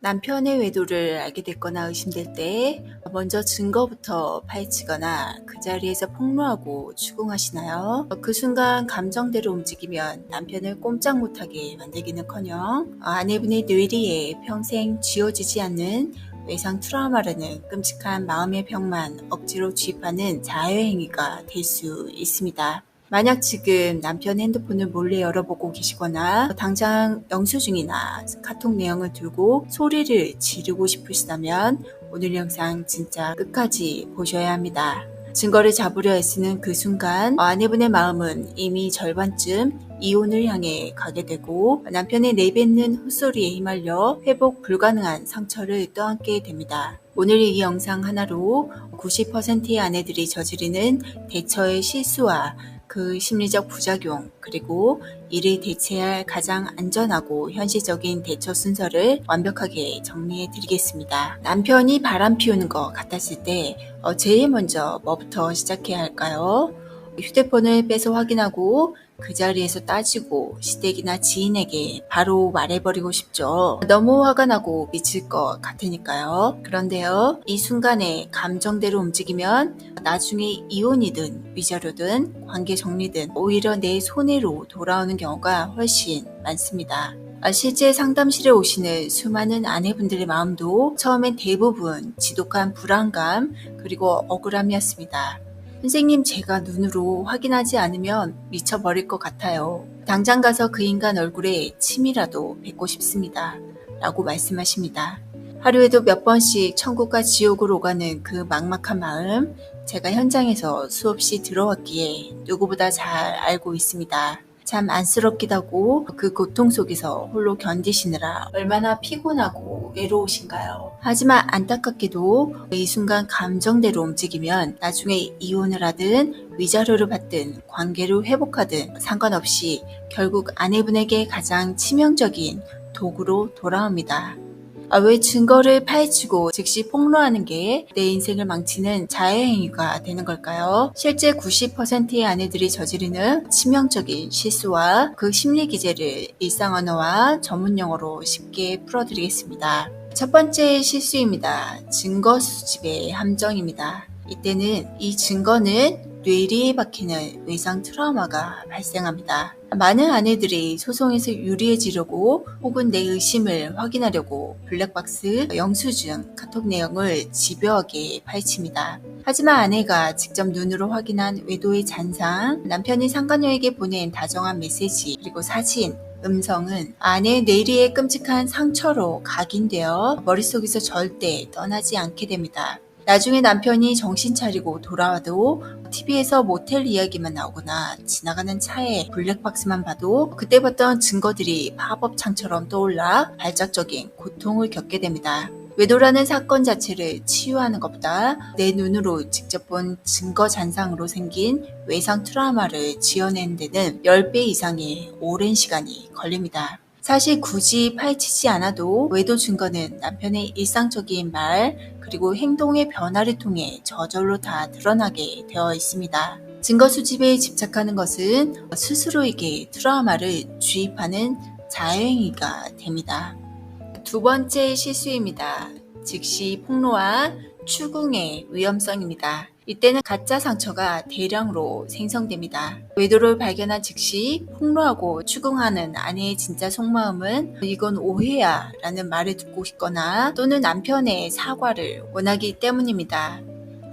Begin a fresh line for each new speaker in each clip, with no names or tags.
남편의 외도를 알게 됐거나 의심될 때 먼저 증거부터 파헤치거나 그 자리에서 폭로하고 추궁하시나요? 그 순간 감정대로 움직이면 남편을 꼼짝 못하게 만들기는커녕 아내분의 뇌리에 평생 지워지지 않는 외상 트라우마라는 끔찍한 마음의 병만 억지로 주입하는 자해행위가 될 수 있습니다. 만약 지금 남편 핸드폰을 몰래 열어보고 계시거나 당장 영수증이나 카톡 내용을 들고 소리를 지르고 싶으시다면 오늘 영상 진짜 끝까지 보셔야 합니다. 증거를 잡으려 애쓰는 그 순간 아내분의 마음은 이미 절반쯤 이혼을 향해 가게 되고 남편의 내뱉는 헛소리에 휘말려 회복 불가능한 상처를 떠안게 됩니다. 오늘 이 영상 하나로 90%의 아내들이 저지르는 대처의 실수와 그 심리적 부작용, 그리고 이를 대체할 가장 안전하고 현실적인 대처 순서를 완벽하게 정리해 드리겠습니다. 남편이 바람 피우는 것 같았을 때 제일 먼저 뭐부터 시작해야 할까요? 휴대폰을 빼서 확인하고 그 자리에서 따지고 시댁이나 지인에게 바로 말해버리고 싶죠. 너무 화가 나고 미칠 것 같으니까요. 그런데요, 이 순간에 감정대로 움직이면 나중에 이혼이든 위자료든 관계 정리든 오히려 내 손해로 돌아오는 경우가 훨씬 많습니다. 실제 상담실에 오시는 수많은 아내분들의 마음도 처음엔 대부분 지독한 불안감 그리고 억울함이었습니다. 선생님, 제가 눈으로 확인하지 않으면 미쳐버릴 것 같아요. 당장 가서 그 인간 얼굴에 침이라도 뱉고 싶습니다. 라고 말씀하십니다. 하루에도 몇 번씩 천국과 지옥을 오가는 그 막막한 마음, 제가 현장에서 수없이 들어왔기에 누구보다 잘 알고 있습니다. 참 안쓰럽기도 하고 그 고통 속에서 홀로 견디시느라 얼마나 피곤하고 외로우신가요? 하지만 안타깝게도 이 순간 감정대로 움직이면 나중에 이혼을 하든 위자료를 받든 관계를 회복하든 상관없이 결국 아내분에게 가장 치명적인 도구로 돌아옵니다. 왜 증거를 파헤치고 즉시 폭로하는 게 내 인생을 망치는 자해행위가 되는 걸까요? 실제 90%의 아내들이 저지르는 치명적인 실수와 그 심리 기제를 일상 언어와 전문 용어로 쉽게 풀어드리겠습니다. 첫 번째 실수입니다. 증거 수집의 함정입니다. 이때는 이 증거는 뇌리에 박히는 외상 트라우마가 발생합니다. 많은 아내들이 소송에서 유리해지려고 혹은 내 의심을 확인하려고 블랙박스, 영수증, 카톡 내용을 집요하게 파헤칩니다. 하지만 아내가 직접 눈으로 확인한 외도의 잔상, 남편이 상간녀에게 보낸 다정한 메시지, 그리고 사진, 음성은 아내의 뇌리에 끔찍한 상처로 각인되어 머릿속에서 절대 떠나지 않게 됩니다. 나중에 남편이 정신 차리고 돌아와도 TV에서 모텔 이야기만 나오거나 지나가는 차에 블랙박스만 봐도 그때 봤던 증거들이 파업창처럼 떠올라 발작적인 고통을 겪게 됩니다. 외도라는 사건 자체를 치유하는 것보다 내 눈으로 직접 본 증거 잔상으로 생긴 외상 트라우마를 지어내는 데는 10배 이상의 오랜 시간이 걸립니다. 사실 굳이 파헤치지 않아도 외도 증거는 남편의 일상적인 말 그리고 행동의 변화를 통해 저절로 다 드러나게 되어 있습니다. 증거 수집에 집착하는 것은 스스로에게 트라우마를 주입하는 자해행위가 됩니다. 두 번째 실수입니다. 즉시 폭로와 추궁의 위험성입니다. 이때는 가짜 상처가 대량으로 생성됩니다. 외도를 발견한 즉시 폭로하고 추궁하는 아내의 진짜 속마음은 이건 오해야 라는 말을 듣고 싶거나 또는 남편의 사과를 원하기 때문입니다.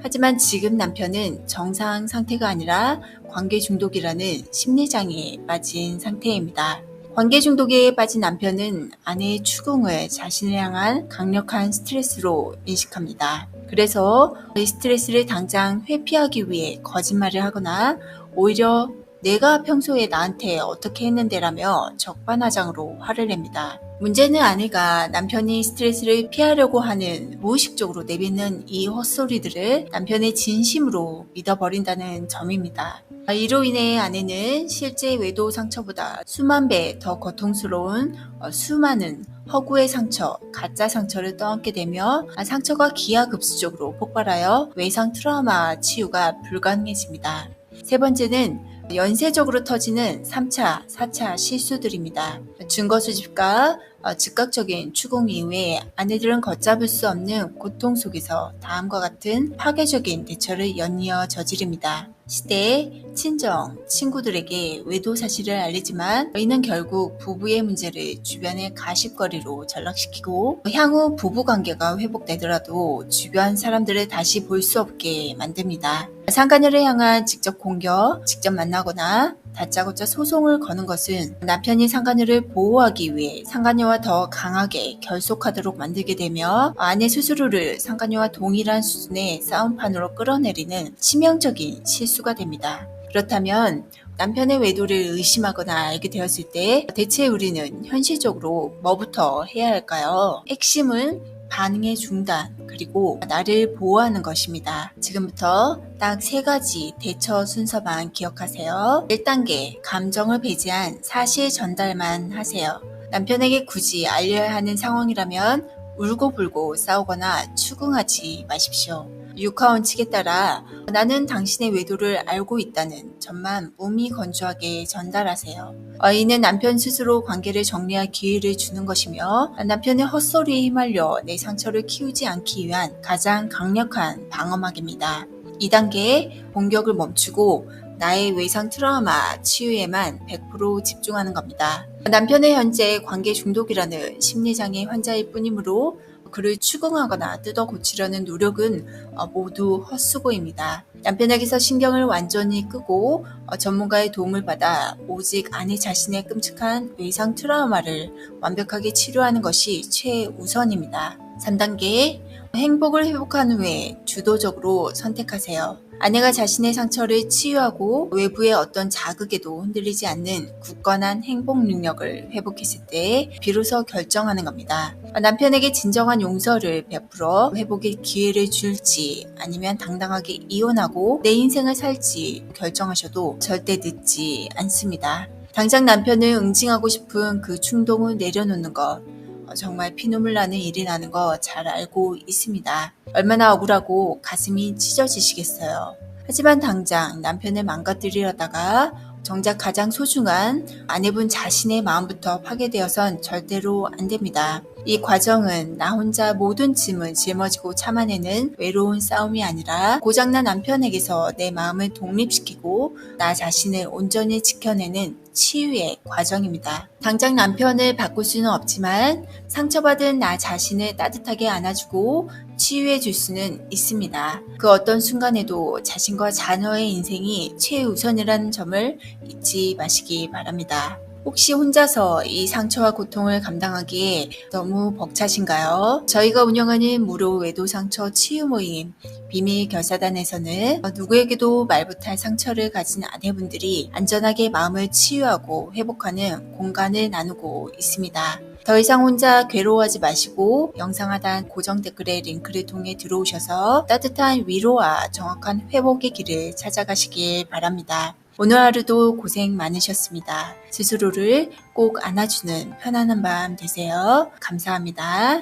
하지만 지금 남편은 정상 상태가 아니라 관계 중독이라는 심리장애에 빠진 상태입니다. 관계 중독에 빠진 남편은 아내의 추궁을 자신을 향한 강력한 스트레스로 인식합니다. 그래서 이 스트레스를 당장 회피하기 위해 거짓말을 하거나 오히려 내가 평소에 나한테 어떻게 했는데라며 적반하장으로 화를 냅니다. 문제는 아내가 남편이 스트레스를 피하려고 하는 무의식적으로 내뱉는 이 헛소리들을 남편의 진심으로 믿어버린다는 점입니다. 이로 인해 아내는 실제 외도 상처보다 수만 배 더 고통스러운 수많은 허구의 상처, 가짜 상처를 떠안게 되며 상처가 기하급수적으로 폭발하여 외상 트라우마 치유가 불가능해집니다. 세 번째는 연쇄적으로 터지는 3차, 4차 실수들입니다. 증거 수집과 즉각적인 추궁 이후에 아내들은 걷잡을 수 없는 고통 속에서 다음과 같은 파괴적인 대처를 연이어 저지릅니다. 시대, 친정, 친구들에게 외도 사실을 알리지만 이는 결국 부부의 문제를 주변의 가십거리로 전락시키고 향후 부부관계가 회복되더라도 주변 사람들을 다시 볼 수 없게 만듭니다. 상간녀를 향한 직접 공격, 직접 만나거나 다짜고짜 소송을 거는 것은 남편이 상간녀를 보호하기 위해 상간녀와 더 강하게 결속하도록 만들게 되며 아내 스스로를 상간녀와 동일한 수준의 싸움판으로 끌어내리는 치명적인 실수가 됩니다. 그렇다면 남편의 외도를 의심하거나 알게 되었을 때 대체 우리는 현실적으로 뭐부터 해야 할까요? 핵심은 반응의 중단, 그리고 나를 보호하는 것입니다. 지금부터 딱 3가지 대처 순서만 기억하세요. 1단계, 감정을 배제한 사실 전달만 하세요. 남편에게 굳이 알려야 하는 상황이라면 울고불고 싸우거나 추궁하지 마십시오. 육하 원칙에 따라 나는 당신의 외도를 알고 있다는 점만 무미건조하게 전달하세요. 이는 남편 스스로 관계를 정리할 기회를 주는 것이며 남편의 헛소리에 휘말려 내 상처를 키우지 않기 위한 가장 강력한 방어막입니다. 2단계, 공격을 멈추고 나의 외상 트라우마 치유에만 100% 집중하는 겁니다. 남편의 현재 관계 중독이라는 심리장애 환자일 뿐이므로 그를 추궁하거나 뜯어 고치려는 노력은 모두 헛수고입니다. 남편에게서 신경을 완전히 끄고 전문가의 도움을 받아 오직 아내 자신의 끔찍한 외상 트라우마를 완벽하게 치료하는 것이 최우선입니다. 3단계, 행복을 회복한 후에 주도적으로 선택하세요. 아내가 자신의 상처를 치유하고 외부의 어떤 자극에도 흔들리지 않는 굳건한 행복 능력을 회복했을 때 비로소 결정하는 겁니다. 남편에게 진정한 용서를 베풀어 회복의 기회를 줄지 아니면 당당하게 이혼하고 내 인생을 살지 결정하셔도 절대 늦지 않습니다. 당장 남편을 응징하고 싶은 그 충동을 내려놓는 것, 정말 피눈물 나는 일이라는 거 잘 알고 있습니다. 얼마나 억울하고 가슴이 찢어지시겠어요. 하지만 당장 남편을 망가뜨리려다가 정작 가장 소중한 아내분 자신의 마음부터 파괴되어선 절대로 안 됩니다. 이 과정은 나 혼자 모든 짐을 짊어지고 참아내는 외로운 싸움이 아니라 고장난 남편에게서 내 마음을 독립시키고 나 자신을 온전히 지켜내는 치유의 과정입니다. 당장 남편을 바꿀 수는 없지만 상처받은 나 자신을 따뜻하게 안아주고 치유해 줄 수는 있습니다. 그 어떤 순간에도 자신과 자녀의 인생이 최우선이라는 점을 잊지 마시기 바랍니다. 혹시 혼자서 이 상처와 고통을 감당하기에 너무 벅차신가요? 저희가 운영하는 무료 외도 상처 치유 모임 비밀 결사단에서는 누구에게도 말 못할 상처를 가진 아내분들이 안전하게 마음을 치유하고 회복하는 공간을 나누고 있습니다. 더 이상 혼자 괴로워하지 마시고 영상 하단 고정 댓글의 링크를 통해 들어오셔서 따뜻한 위로와 정확한 회복의 길을 찾아가시길 바랍니다. 오늘 하루도 고생 많으셨습니다. 스스로를 꼭 안아주는 편안한 밤 되세요. 감사합니다.